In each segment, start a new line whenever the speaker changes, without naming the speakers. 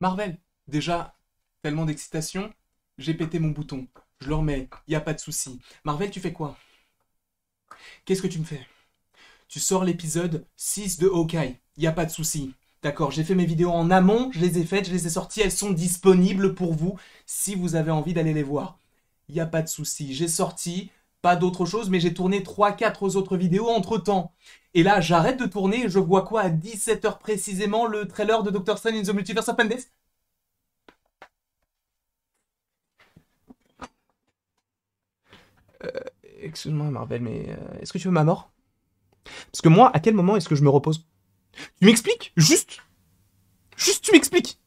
Marvel, déjà, tellement d'excitation, j'ai pété mon bouton. Je le remets, y a pas de souci. Marvel, tu fais quoi? Qu'est-ce que tu me fais? Tu sors l'épisode 6 de Hawkeye, y a pas de souci. D'accord, j'ai fait mes vidéos en amont, je les ai faites, je les ai sorties, elles sont disponibles pour vous si vous avez envie d'aller les voir. Y a pas de souci, j'ai sorti, pas d'autre chose, mais j'ai tourné trois quatre autres vidéos entre temps. Et là, j'arrête de tourner et je vois quoi à 17 h précisément le trailer de Doctor Strange in the Multiverse of Madness. Excuse-moi Marvel, mais est-ce que tu veux ma mort? Parce que moi, à quel moment est-ce que je me repose? Tu m'expliques? Juste tu m'expliques.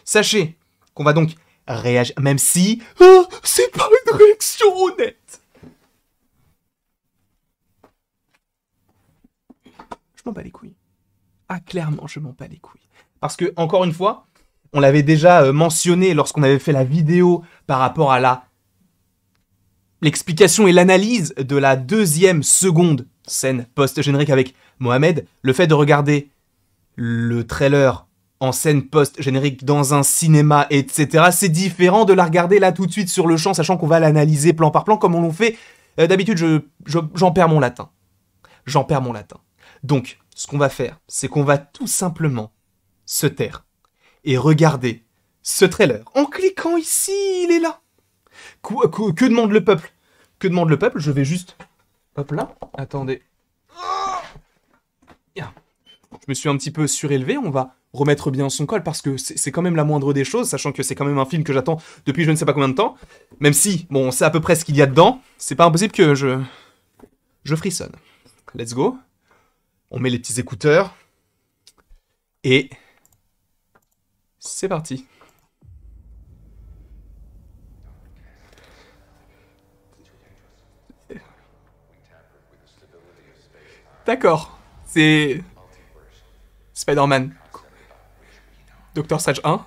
Sachez qu'on va donc réagir, même si c'est pas une réaction honnête. Je m'en bats les couilles. Ah, clairement, je m'en bats les couilles. Parce que, encore une fois, on l'avait déjà mentionné lorsqu'on avait fait la vidéo par rapport à l'explication et l'analyse de la deuxième seconde scène post-générique avec Mohamed. Le fait de regarder le trailer en scène post-générique dans un cinéma, etc., c'est différent de la regarder là tout de suite sur le champ, sachant qu'on va l'analyser plan par plan comme on l'a fait. D'habitude, j'en perds mon latin. J'en perds mon latin. Donc, ce qu'on va faire, c'est qu'on va tout simplement se taire et regarder ce trailer. En cliquant ici, il est là. Que demande le peuple? Que demande le peuple? Je vais juste... Hop là. Attendez. Bien. Je me suis un petit peu surélevé, on va remettre bien son col parce que c'est quand même la moindre des choses, sachant que c'est quand même un film que j'attends depuis je ne sais pas combien de temps. Même si, bon, on sait à peu près ce qu'il y a dedans, c'est pas impossible que je frissonne. Let's go. On met les petits écouteurs. Et... c'est parti. D'accord. C'est... Spider-Man. Doctor Strange 1.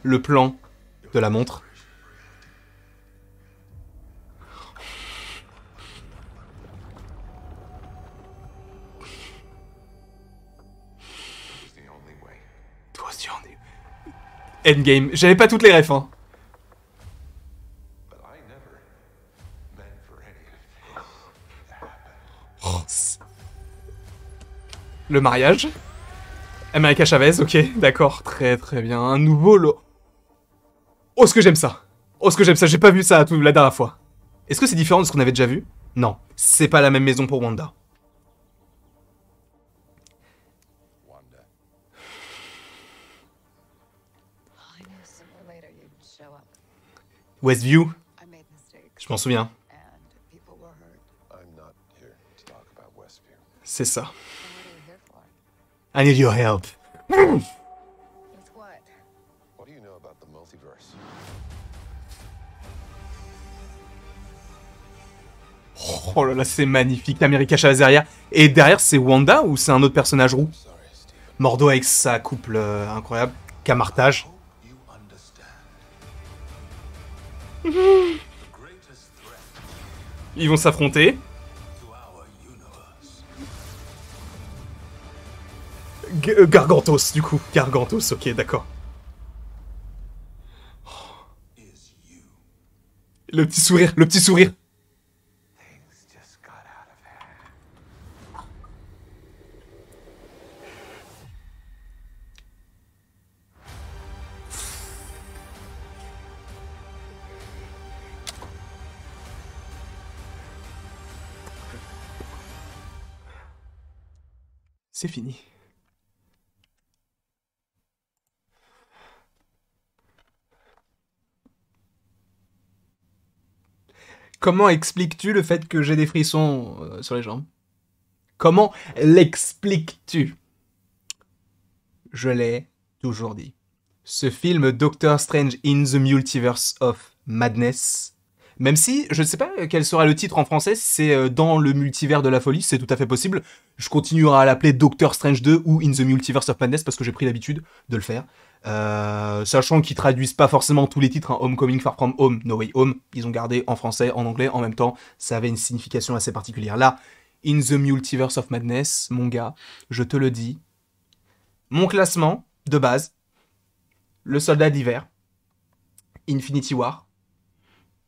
Le plan de la montre. Toi aussi on est... Endgame. J'avais pas toutes les refs, hein. Le mariage. America Chavez, ok, d'accord, très très bien. Un nouveau lot. Oh, ce que j'aime ça. Oh, ce que j'aime ça, j'ai pas vu ça la dernière fois. Est-ce que c'est différent de ce qu'on avait déjà vu? Non, c'est pas la même maison pour Wanda. Westview, je m'en souviens. C'est ça. I need your help. Oh là là, c'est magnifique. America Chavez derrière. Et derrière, c'est Wanda ou c'est un autre personnage roux? Mordo avec sa couple incroyable. Camartage. Ils vont s'affronter. Gargantos, du coup. Gargantos, ok, d'accord. Le petit sourire, le petit sourire. C'est fini. Comment expliques-tu le fait que j'ai des frissons sur les jambes? Comment l'expliques-tu? Je l'ai toujours dit. Ce film Doctor Strange in the Multiverse of Madness, même si je ne sais pas quel sera le titre en français, c'est dans le multivers de la folie, c'est tout à fait possible. Je continuerai à l'appeler Doctor Strange 2 ou In the Multiverse of Madness parce que j'ai pris l'habitude de le faire. Sachant qu'ils traduisent pas forcément tous les titres, hein. Homecoming, Far From Home, No Way Home, ils ont gardé en français, en anglais, en même temps, ça avait une signification assez particulière. Là, In the Multiverse of Madness, mon gars, je te le dis, mon classement, de base, Le Soldat de l'Hiver, Infinity War,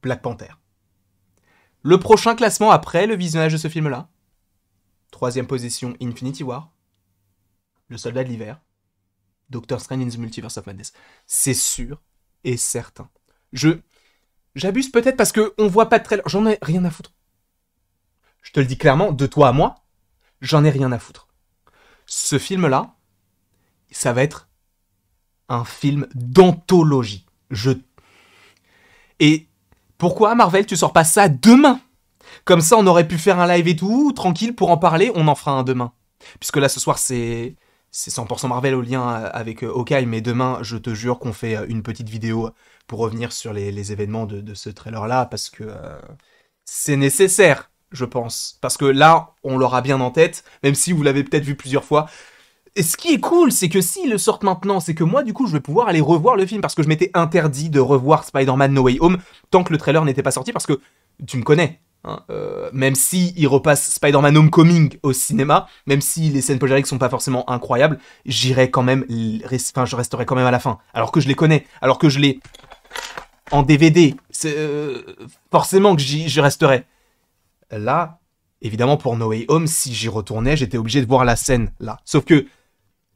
Black Panther. Le prochain classement après le visionnage de ce film-là, 3e position, Infinity War, Le Soldat de l'Hiver, Doctor Strange in the Multiverse of Madness. C'est sûr et certain. J'abuse peut-être parce qu'on voit pas de trailer. J'en ai rien à foutre. Je te le dis clairement, de toi à moi, j'en ai rien à foutre. Ce film-là, ça va être un film d'anthologie. Et pourquoi, Marvel, tu sors pas ça demain? Comme ça, on aurait pu faire un live et tout, tranquille, pour en parler, on en fera un demain. Puisque là, ce soir, c'est 100% Marvel au lien avec Hawkeye, mais demain, je te jure qu'on fait une petite vidéo pour revenir sur les événements de ce trailer-là, parce que c'est nécessaire, je pense. Parce que là, on l'aura bien en tête, même si vous l'avez peut-être vu plusieurs fois. Et ce qui est cool, c'est que s'ils le sortent maintenant, c'est que moi, du coup, je vais pouvoir aller revoir le film, parce que je m'étais interdit de revoir Spider-Man No Way Home tant que le trailer n'était pas sorti, parce que tu me connais. Hein, même si il repasse Spider-Man Homecoming au cinéma, même si les scènes post-génériques sont pas forcément incroyables, j'irai quand même, je resterai quand même à la fin. Alors que je les connais, alors que je l'ai en DVD, forcément que j'y resterai. Là, évidemment pour No Way Home, si j'y retournais, j'étais obligé de voir la scène là. Sauf que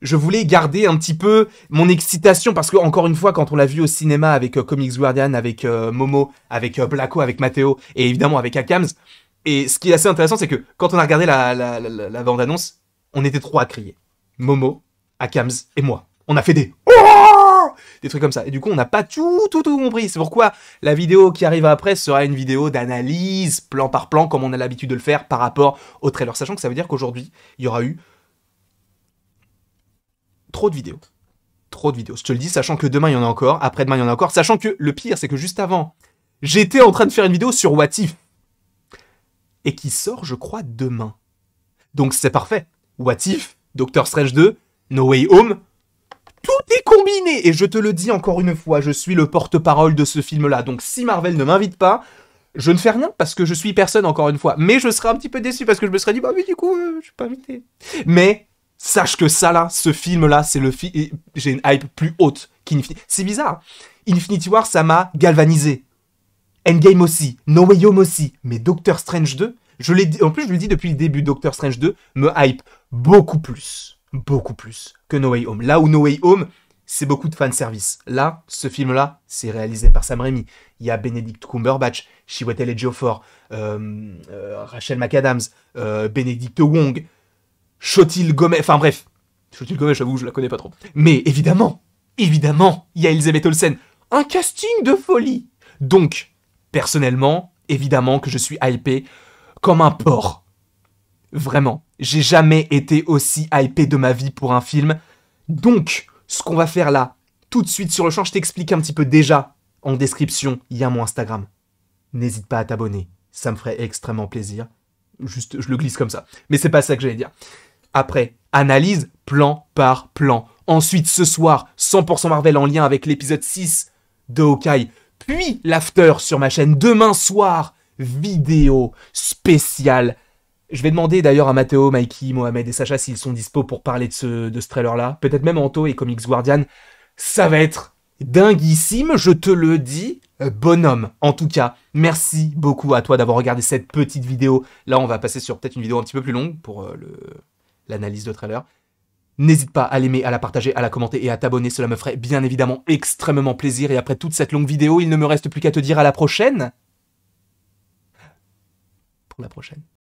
je voulais garder un petit peu mon excitation, parce que, encore une fois, quand on l'a vu au cinéma avec Comics Guardian, avec Momo, avec Blacko, avec Matteo, et évidemment avec Akams, et ce qui est assez intéressant, c'est que quand on a regardé la bande-annonce, on était trois à crier. Momo, Akams et moi. On a fait des trucs comme ça. Et du coup, on n'a pas tout compris. C'est pourquoi la vidéo qui arrive après sera une vidéo d'analyse, plan par plan, comme on a l'habitude de le faire par rapport au trailer. Sachant que ça veut dire qu'aujourd'hui, il y aura eu trop de vidéos. Trop de vidéos. Je te le dis, sachant que demain, il y en a encore. Après-demain, il y en a encore. Sachant que le pire, c'est que juste avant, j'étais en train de faire une vidéo sur What If. Et qui sort, je crois, demain. Donc c'est parfait. What If, Doctor Strange 2, No Way Home, tout est combiné. Et je te le dis encore une fois, je suis le porte-parole de ce film-là. Donc si Marvel ne m'invite pas, je ne fais rien parce que je suis personne, encore une fois. Mais je serai un petit peu déçu parce que je me serais dit, bah oui, du coup, je suis pas invité. Mais sache que ça, là, ce film-là, c'est le film... J'ai une hype plus haute qu'Infinity... C'est bizarre. Infinity War, ça m'a galvanisé. Endgame aussi. No Way Home aussi. Mais Doctor Strange 2, en plus, je le dis depuis le début, Doctor Strange 2 me hype beaucoup plus que No Way Home. Là où No Way Home, c'est beaucoup de fanservice. Là, ce film-là, c'est réalisé par Sam Raimi. Il y a Benedict Cumberbatch, Chiwetel Ejiofor, Rachel McAdams, Benedict Wong, Chotil Gomez, enfin bref. Chotil Gomez, j'avoue, je la connais pas trop. Mais évidemment, il y a Elizabeth Olsen. Un casting de folie. Donc, personnellement, évidemment que je suis hypé comme un porc. Vraiment. J'ai jamais été aussi hypé de ma vie pour un film. Donc, ce qu'on va faire là, tout de suite sur le champ, je t'explique un petit peu déjà. En description, il y a mon Instagram. N'hésite pas à t'abonner. Ça me ferait extrêmement plaisir. Juste, je le glisse comme ça. Mais c'est pas ça que j'allais dire. Après, analyse plan par plan. Ensuite, ce soir, 100% Marvel en lien avec l'épisode 6 de Hawkeye. Puis, l'after sur ma chaîne. Demain soir, vidéo spéciale. Je vais demander d'ailleurs à Matteo, Mikey, Mohamed et Sacha s'ils sont dispo pour parler de ce trailer-là. Peut-être même Anto et Comics Guardian. Ça va être dinguissime, je te le dis, bonhomme. En tout cas, merci beaucoup à toi d'avoir regardé cette petite vidéo. Là, on va passer sur peut-être une vidéo un petit peu plus longue pour l'analyse de trailer. N'hésite pas à l'aimer, à la partager, à la commenter et à t'abonner. Cela me ferait bien évidemment extrêmement plaisir. Et après toute cette longue vidéo, il ne me reste plus qu'à te dire à la prochaine. Pour la prochaine.